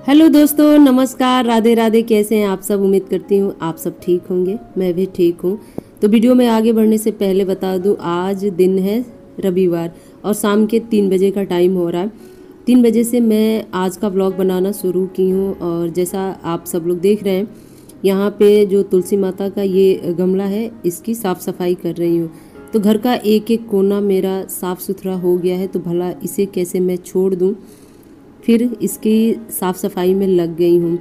Hello दोस्तों, नमस्कार, राधे राधे। कैसे हैं आप सब? उम्मीद करती हूँ आप सब ठीक होंगे। मैं भी ठीक हूँ। तो वीडियो में आगे बढ़ने से पहले बता दूँ, आज दिन है रविवार और शाम के 3 बजे का टाइम हो रहा है। 3 बजे से मैं आज का व्लॉग बनाना शुरू की हूँ और जैसा आप सब लोग देख रहे हैं, यहाँ पे जो तुलसी माता का ये गमला है, इसकी साफ़ सफाई कर रही हूँ। तो घर का एक एक कोना मेरा साफ़ सुथरा हो गया है, तो भला इसे कैसे मैं छोड़ दूँ। फिर इसकी साफ़ सफाई में लग गई हूँ।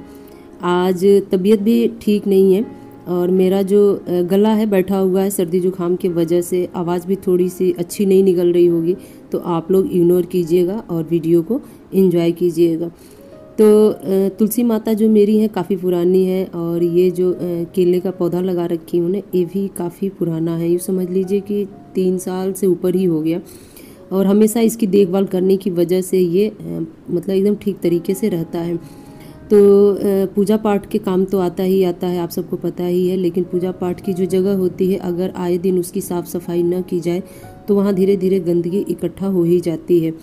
आज तबीयत भी ठीक नहीं है और मेरा जो गला है बैठा हुआ है, सर्दी जुकाम की वजह से आवाज़ भी थोड़ी सी अच्छी नहीं निकल रही होगी, तो आप लोग इग्नोर कीजिएगा और वीडियो को एंजॉय कीजिएगा। तो तुलसी माता जो मेरी है काफ़ी पुरानी है और ये जो केले का पौधा लगा रखी हूँ ना, ये भी काफ़ी पुराना है। यूँ समझ लीजिए कि 3 साल से ऊपर ही हो गया और हमेशा इसकी देखभाल करने की वजह से ये मतलब एकदम ठीक तरीके से रहता है। तो पूजा पाठ के काम तो आता है, आप सबको पता ही है। लेकिन पूजा पाठ की जो जगह होती है, अगर आए दिन उसकी साफ़ सफाई न की जाए तो वहाँ धीरे धीरे गंदगी इकट्ठा हो ही जाती है।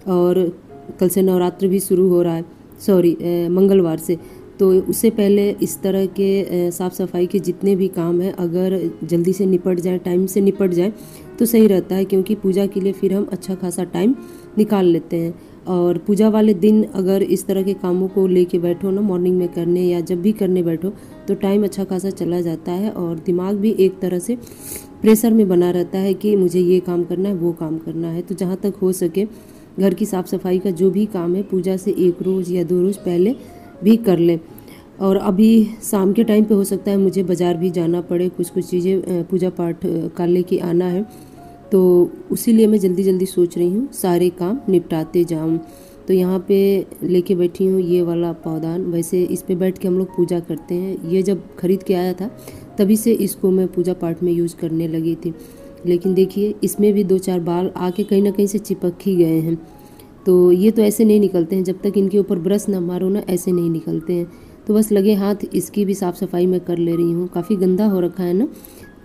और कल से नवरात्र भी शुरू हो रहा है, मंगलवार से। तो उससे पहले इस तरह के साफ़ सफाई के जितने भी काम हैं, अगर जल्दी से निपट जाए, टाइम से निपट जाए तो सही रहता है, क्योंकि पूजा के लिए फिर हम अच्छा खासा टाइम निकाल लेते हैं। और पूजा वाले दिन अगर इस तरह के कामों को लेके बैठो ना, मॉर्निंग में करने या जब भी करने बैठो, तो टाइम अच्छा खासा चला जाता है और दिमाग भी एक तरह से प्रेशर में बना रहता है कि मुझे ये काम करना है, वो काम करना है। तो जहाँ तक हो सके घर की साफ़ सफाई का जो भी काम है, पूजा से 1 रोज़ या 2 रोज़ पहले भी कर लें। और अभी शाम के टाइम पे हो सकता है मुझे बाज़ार भी जाना पड़े, कुछ चीज़ें पूजा पाठ का लेके आना है, तो उसीलिए मैं जल्दी जल्दी सोच रही हूँ सारे काम निपटाते जाऊँ। तो यहाँ पे लेके बैठी हूँ ये वाला पौधान। वैसे इस पे बैठ के हम लोग पूजा करते हैं। ये जब खरीद के आया था तभी से इसको मैं पूजा पाठ में यूज़ करने लगी थी। लेकिन देखिए, इसमें भी 2-4 बाल आके कहीं ना कहीं से चिपक ही गए हैं। तो ये तो ऐसे नहीं निकलते हैं, जब तक इनके ऊपर ब्रश ना मारो ना, ऐसे नहीं निकलते हैं। तो बस लगे हाथ इसकी भी साफ़ सफाई मैं कर ले रही हूँ। काफ़ी गंदा हो रखा है ना,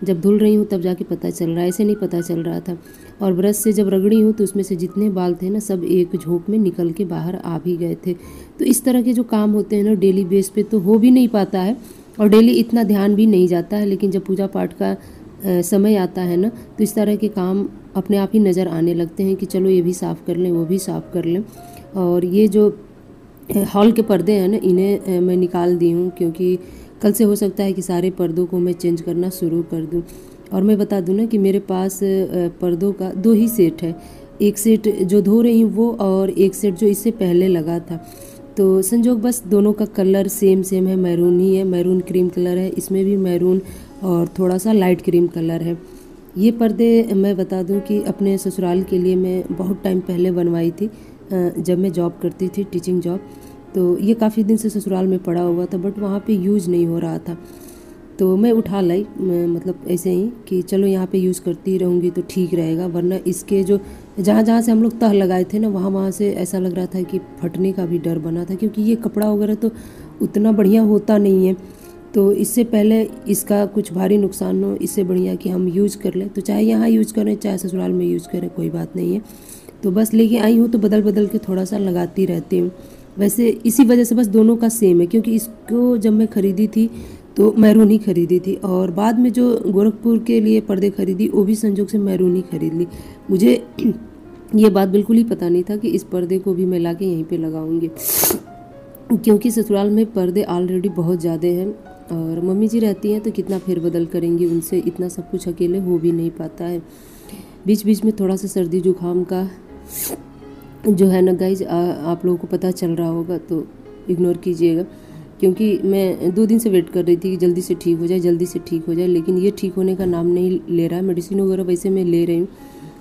जब धुल रही हूँ तब जाके पता चल रहा है, ऐसे नहीं पता चल रहा था। और ब्रश से जब रगड़ी हूँ तो उसमें से जितने बाल थे ना, सब एक झोंक में निकल के बाहर आ भी गए थे। तो इस तरह के जो काम होते हैं ना, डेली बेस पे तो हो भी नहीं पाता है और डेली इतना ध्यान भी नहीं जाता है। लेकिन जब पूजा पाठ का समय आता है ना, तो इस तरह के काम अपने आप ही नज़र आने लगते हैं कि चलो ये भी साफ़ कर लें, वो भी साफ़ कर लें। और ये जो हॉल के पर्दे हैं ना, इन्हें मैं निकाल दी हूँ, क्योंकि कल से हो सकता है कि सारे पर्दों को मैं चेंज करना शुरू कर दूँ। और मैं बता दूँ ना कि मेरे पास पर्दों का 2 ही सेट है। एक सेट जो धो रही हूँ वो, और एक सेट जो इससे पहले लगा था। तो संजोग बस दोनों का कलर सेम है, मैरून ही है, मैरून क्रीम कलर है। इसमें भी मैरून और थोड़ा सा लाइट क्रीम कलर है। ये पर्दे मैं बता दूं कि अपने ससुराल के लिए मैं बहुत टाइम पहले बनवाई थी, जब मैं जॉब करती थी, टीचिंग जॉब। तो ये काफ़ी दिन से ससुराल में पड़ा हुआ था, बट वहाँ पे यूज़ नहीं हो रहा था। तो मैं उठा लाई, मतलब ऐसे ही कि चलो यहाँ पे यूज़ करती रहूँगी तो ठीक रहेगा। वरना इसके जो जहाँ जहाँ से हम लोग तह लगाए थे ना, वहाँ वहाँ से ऐसा लग रहा था कि फटने का भी डर बना था, क्योंकि ये कपड़ा वगैरह तो उतना बढ़िया होता नहीं है। तो इससे पहले इसका कुछ भारी नुकसान हो, इससे बढ़िया कि हम यूज़ कर लें। तो चाहे यहाँ यूज़ करें चाहे ससुराल में यूज़ करें, कोई बात नहीं है। तो बस लेके आई हूँ तो बदल बदल के थोड़ा सा लगाती रहती हूँ। वैसे इसी वजह से बस दोनों का सेम है, क्योंकि इसको जब मैं ख़रीदी थी तो मैरून ही ख़रीदी थी, और बाद में जो गोरखपुर के लिए पर्दे खरीदी वो भी संजोग से मैरून ही खरीद ली। मुझे ये बात बिल्कुल ही पता नहीं था कि इस पर्दे को भी मैं ला के यहीं पर लगाऊँगी, क्योंकि ससुराल में पर्दे ऑलरेडी बहुत ज़्यादा हैं और मम्मी जी रहती हैं तो कितना फेरबदल करेंगी, उनसे इतना सब कुछ अकेले हो भी नहीं पाता है। बीच बीच में थोड़ा सा सर्दी जुकाम का जो है ना गाइज, आप लोगों को पता चल रहा होगा तो इग्नोर कीजिएगा, क्योंकि मैं 2 दिन से वेट कर रही थी कि जल्दी से ठीक हो जाए, जल्दी से ठीक हो जाए। लेकिन ये ठीक होने का नाम नहीं ले रहा है। मेडिसिन वगैरह वैसे मैं ले रही हूँ,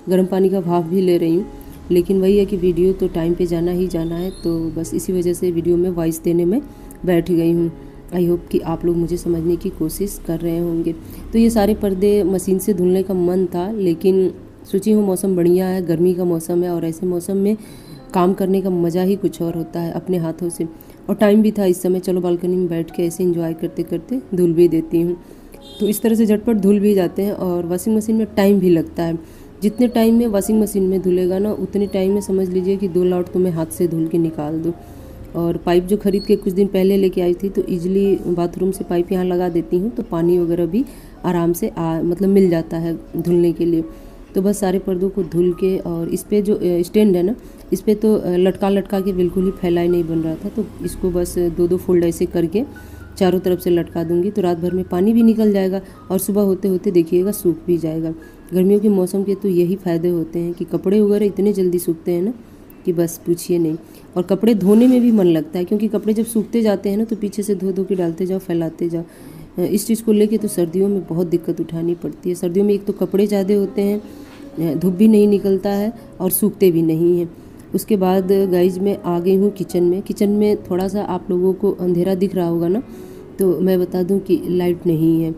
गर्म पानी का भाप भी ले रही हूँ, लेकिन वही है कि वीडियो तो टाइम पे जाना ही जाना है। तो बस इसी वजह से वीडियो में वॉइस देने में बैठ गई हूँ। आई होप कि आप लोग मुझे समझने की कोशिश कर रहे होंगे। तो ये सारे पर्दे मशीन से धुलने का मन था, लेकिन सोची हूँ मौसम बढ़िया है, गर्मी का मौसम है, और ऐसे मौसम में काम करने का मज़ा ही कुछ और होता है अपने हाथों से। और टाइम भी था इस समय, चलो बालकनी में बैठ के ऐसे एंजॉय करते करते धुल भी देती हूँ। तो इस तरह से झटपट धुल भी जाते हैं, और वॉशिंग मशीन में टाइम भी लगता है। जितने टाइम में वॉशिंग मशीन में धुलेगा ना, उतने टाइम में समझ लीजिए कि 2 लॉट तो मैं हाथ से धुल के निकाल दूँ। और पाइप जो खरीद के कुछ दिन पहले लेके आई थी तो इजीली बाथरूम से पाइप यहाँ लगा देती हूँ, तो पानी वगैरह भी आराम से मतलब मिल जाता है धुलने के लिए। तो बस सारे पर्दों को धुल के, और इस पर जो स्टैंड है ना, इस पर तो लटका के बिल्कुल ही फैलाई नहीं बन रहा था, तो इसको बस 2-2 फोल्ड ऐसे करके चारों तरफ से लटका दूंगी, तो रात भर में पानी भी निकल जाएगा और सुबह होते होते देखिएगा सूख भी जाएगा। गर्मियों के मौसम के तो यही फ़ायदे होते हैं कि कपड़े वगैरह इतने जल्दी सूखते हैं ना कि बस पूछिए नहीं। और कपड़े धोने में भी मन लगता है, क्योंकि कपड़े जब सूखते जाते हैं ना तो पीछे से धो के डालते जाओ, फैलाते जाओ। इस चीज़ को लेके तो सर्दियों में बहुत दिक्कत उठानी पड़ती है। सर्दियों में एक तो कपड़े ज़्यादा होते हैं, धूप भी नहीं निकलता है और सूखते भी नहीं हैं। उसके बाद गाइज मैं आ गई हूँ किचन में। किचन में थोड़ा सा आप लोगों को अंधेरा दिख रहा होगा ना, तो मैं बता दूँ कि लाइट नहीं है।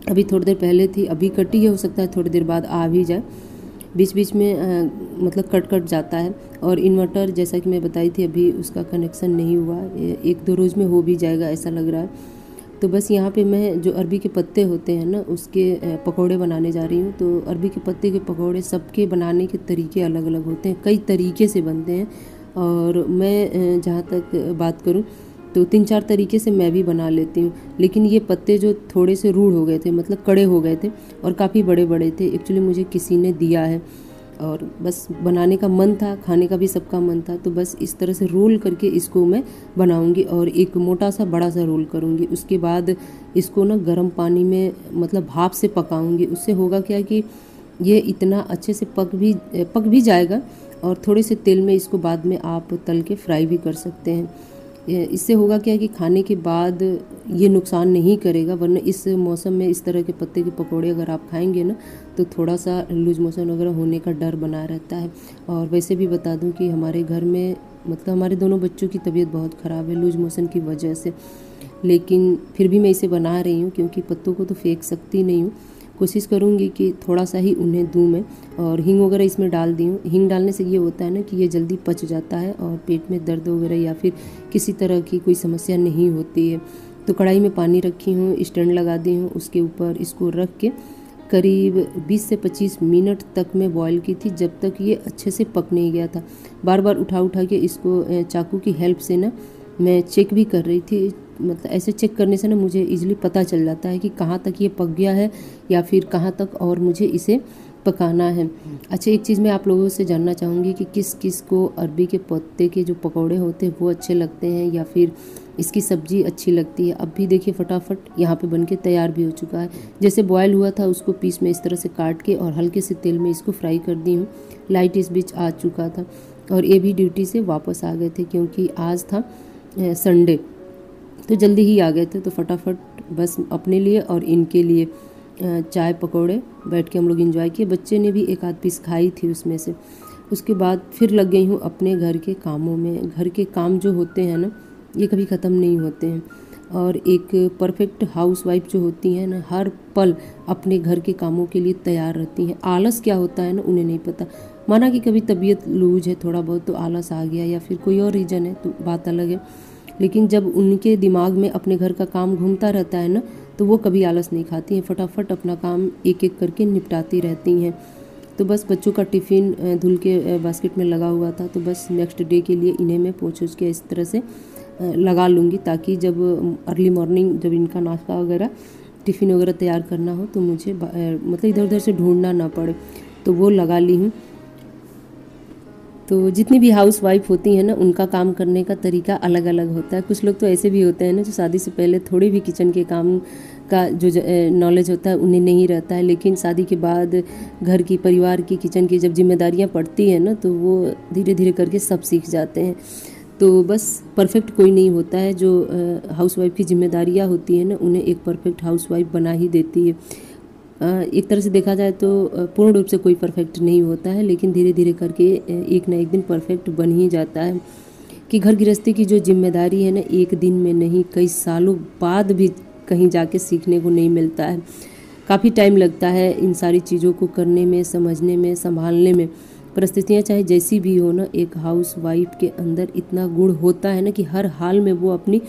अभी थोड़ी देर पहले थी, अभी कटी है, हो सकता है थोड़ी देर बाद आ भी जाए। बीच बीच में मतलब कट जाता है। और इन्वर्टर जैसा कि मैं बताई थी अभी उसका कनेक्शन नहीं हुआ, 1-2 रोज़ में हो भी जाएगा ऐसा लग रहा है। तो बस यहाँ पे मैं जो अरबी के पत्ते होते हैं ना उसके पकौड़े बनाने जा रही हूँ। तो अरबी के पत्ते के पकौड़े सबके बनाने के तरीके अलग अलग होते हैं, कई तरीके से बनते हैं। और मैं जहाँ तक बात करूँ तो 3-4 तरीके से मैं भी बना लेती हूँ। लेकिन ये पत्ते जो थोड़े से रूढ़ हो गए थे, मतलब कड़े हो गए थे और काफ़ी बड़े बड़े थे, एक्चुअली मुझे किसी ने दिया है और बस बनाने का मन था, खाने का भी सबका मन था, तो बस इस तरह से रोल करके इसको मैं बनाऊंगी और एक मोटा सा बड़ा सा रोल करूंगी। उसके बाद इसको ना गर्म पानी में मतलब भाप से पकाऊंगी। उससे होगा क्या कि ये इतना अच्छे से पक भी जाएगा और थोड़े से तेल में इसको बाद में आप तल के फ्राई भी कर सकते हैं। इससे होगा क्या कि खाने के बाद ये नुकसान नहीं करेगा, वरना इस मौसम में इस तरह के पत्ते के पकौड़े अगर आप खाएंगे ना तो थोड़ा सा लूज मोशन वगैरह होने का डर बना रहता है। और वैसे भी बता दूं कि हमारे घर में मतलब हमारे दोनों बच्चों की तबीयत बहुत ख़राब है लूज मोशन की वजह से, लेकिन फिर भी मैं इसे बना रही हूँ क्योंकि पत्तों को तो फेंक सकती नहीं हूँ। कोशिश करूँगी कि थोड़ा सा ही उन्हें दूँ मैं, और हींग वगैरह इसमें डाल दी हूँ। हींग डालने से ये होता है ना कि ये जल्दी पच जाता है और पेट में दर्द वगैरह या फिर किसी तरह की कोई समस्या नहीं होती है। तो कढ़ाई में पानी रखी हूँ, स्टैंड लगा दी हूँ, उसके ऊपर इसको रख के करीब 20 से 25 मिनट तक मैं बॉईल की थी, जब तक ये अच्छे से पक नहीं गया था। बार बार उठा के इसको चाकू की हेल्प से ना मैं चेक भी कर रही थी। मतलब ऐसे चेक करने से ना मुझे इजीली पता चल जाता है कि कहाँ तक ये पक गया है या फिर कहाँ तक और मुझे इसे पकाना है। अच्छा, एक चीज़ मैं आप लोगों से जानना चाहूँगी कि किस किस को अरबी के पत्ते के जो पकौड़े होते हैं वो अच्छे लगते हैं या फिर इसकी सब्ज़ी अच्छी लगती है। अब भी देखिए फटाफट यहाँ पे बनके तैयार भी हो चुका है। जैसे बॉयल हुआ था उसको पीस में इस तरह से काट के और हल्के से तेल में इसको फ्राई कर दी हूँ। लाइट इस बीच आ चुका था और ये भी ड्यूटी से वापस आ गए थे क्योंकि आज था संडे, तो जल्दी ही आ गए थे। तो फटाफट बस अपने लिए और इनके लिए चाय पकौड़े बैठ के हम लोग एंजॉय किए। बच्चे ने भी 1 आध पीस खाई थी उसमें से। उसके बाद फिर लग गई हूँ अपने घर के कामों में। घर के काम जो होते हैं ना ये कभी ख़त्म नहीं होते हैं, और एक परफेक्ट हाउसवाइफ जो होती है ना हर पल अपने घर के कामों के लिए तैयार रहती हैं। आलस क्या होता है ना उन्हें नहीं पता। माना कि कभी तबीयत लूज है थोड़ा बहुत तो आलस आ गया या फिर कोई और रीज़न है तो बात अलग है, लेकिन जब उनके दिमाग में अपने घर का काम घूमता रहता है ना तो वो कभी आलस नहीं खाती हैं, फटाफट अपना काम एक एक करके निपटाती रहती हैं। तो बस बच्चों का टिफ़िन धुल के बास्केट में लगा हुआ था, तो बस नेक्स्ट डे के लिए इन्हें मैं पोंछ के इस तरह से लगा लूँगी ताकि जब अर्ली मॉर्निंग जब इनका नाश्ता वगैरह टिफ़िन वगैरह तैयार करना हो तो मुझे मतलब इधर उधर से ढूंढना ना पड़े, तो वो लगा ली हूँ। तो जितनी भी हाउस वाइफ होती हैं ना उनका काम करने का तरीका अलग अलग होता है। कुछ लोग तो ऐसे भी होते हैं ना जो शादी से पहले थोड़े भी किचन के काम का जो नॉलेज होता है उन्हें नहीं रहता है, लेकिन शादी के बाद घर की परिवार की किचन की जब जिम्मेदारियां पड़ती हैं ना तो वो धीरे धीरे करके सब सीख जाते हैं। तो बस परफेक्ट कोई नहीं होता है, जो हाउस वाइफ की जिम्मेदारियाँ होती हैं ना उन्हें एक परफेक्ट हाउस वाइफ बना ही देती है। एक तरह से देखा जाए तो पूर्ण रूप से कोई परफेक्ट नहीं होता है, लेकिन धीरे धीरे करके एक ना एक दिन परफेक्ट बन ही जाता है। कि घर गृहस्थी की जो जिम्मेदारी है ना एक दिन में नहीं कई सालों बाद भी कहीं जाके सीखने को नहीं मिलता है। काफ़ी टाइम लगता है इन सारी चीज़ों को करने में, समझने में, संभालने में। परिस्थितियाँ चाहे जैसी भी हो ना, एक हाउस वाइफ के अंदर इतना गुण होता है ना कि हर हाल में वो अपनी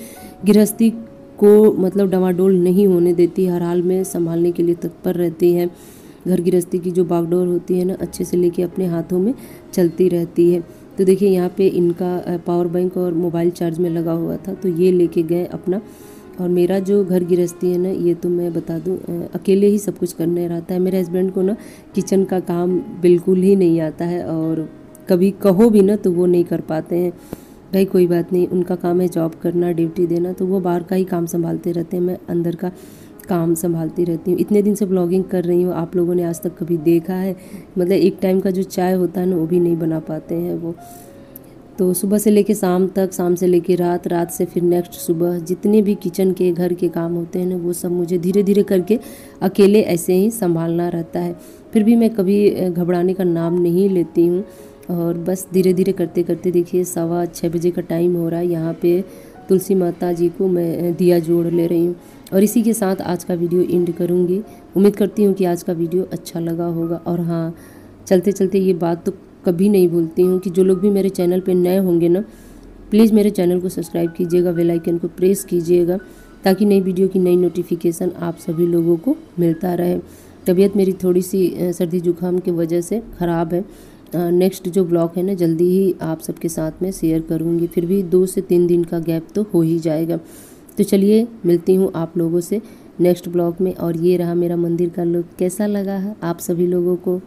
गृहस्थी को मतलब डमाडोल नहीं होने देती, हर हाल में संभालने के लिए तत्पर रहती है। घर गृहस्थी की जो बागडोर होती है ना अच्छे से लेके अपने हाथों में चलती रहती है। तो देखिए यहाँ पे इनका पावर बैंक और मोबाइल चार्ज में लगा हुआ था, तो ये लेके गए अपना। और मेरा जो घर गृहस्थी है ना, ये तो मैं बता दूँ अकेले ही सब कुछ करने रहता है। मेरे हस्बैंड को ना किचन का काम बिल्कुल ही नहीं आता है, और कभी कहो भी ना तो वो नहीं कर पाते हैं। भाई कोई बात नहीं, उनका काम है जॉब करना, ड्यूटी देना, तो वो बाहर का ही काम संभालते रहते हैं, मैं अंदर का काम संभालती रहती हूँ। इतने दिन से ब्लॉगिंग कर रही हूँ, आप लोगों ने आज तक कभी देखा है? मतलब एक टाइम का जो चाय होता है ना, वो भी नहीं बना पाते हैं वो। तो सुबह से लेके शाम तक, शाम से लेके रात, रात से फिर नेक्स्ट सुबह, जितने भी किचन के घर के काम होते हैं ना, वो सब मुझे धीरे धीरे करके अकेले ऐसे ही संभालना रहता है। फिर भी मैं कभी घबराने का नाम नहीं लेती हूँ, और बस धीरे धीरे करते करते देखिए 6:15 बजे का टाइम हो रहा है। यहाँ पे तुलसी माता जी को मैं दिया जोड़ ले रही हूँ। और इसी के साथ आज का वीडियो एंड करूँगी। उम्मीद करती हूँ कि आज का वीडियो अच्छा लगा होगा। और हाँ, चलते चलते ये बात तो कभी नहीं भूलती हूँ कि जो लोग भी मेरे चैनल पे नए होंगे ना, प्लीज़ मेरे चैनल को सब्सक्राइब कीजिएगा, बेल आइकन को प्रेस कीजिएगा, ताकि नई वीडियो की नई नोटिफिकेशन आप सभी लोगों को मिलता रहे। तबीयत मेरी थोड़ी सी सर्दी जुकाम की वजह से ख़राब है। नेक्स्ट जो ब्लॉग है ना, जल्दी ही आप सबके साथ में शेयर करूँगी। फिर भी 2 से 3 दिन का गैप तो हो ही जाएगा। तो चलिए मिलती हूँ आप लोगों से नेक्स्ट ब्लॉग में। और ये रहा मेरा मंदिर का लुक, कैसा लगा है आप सभी लोगों को?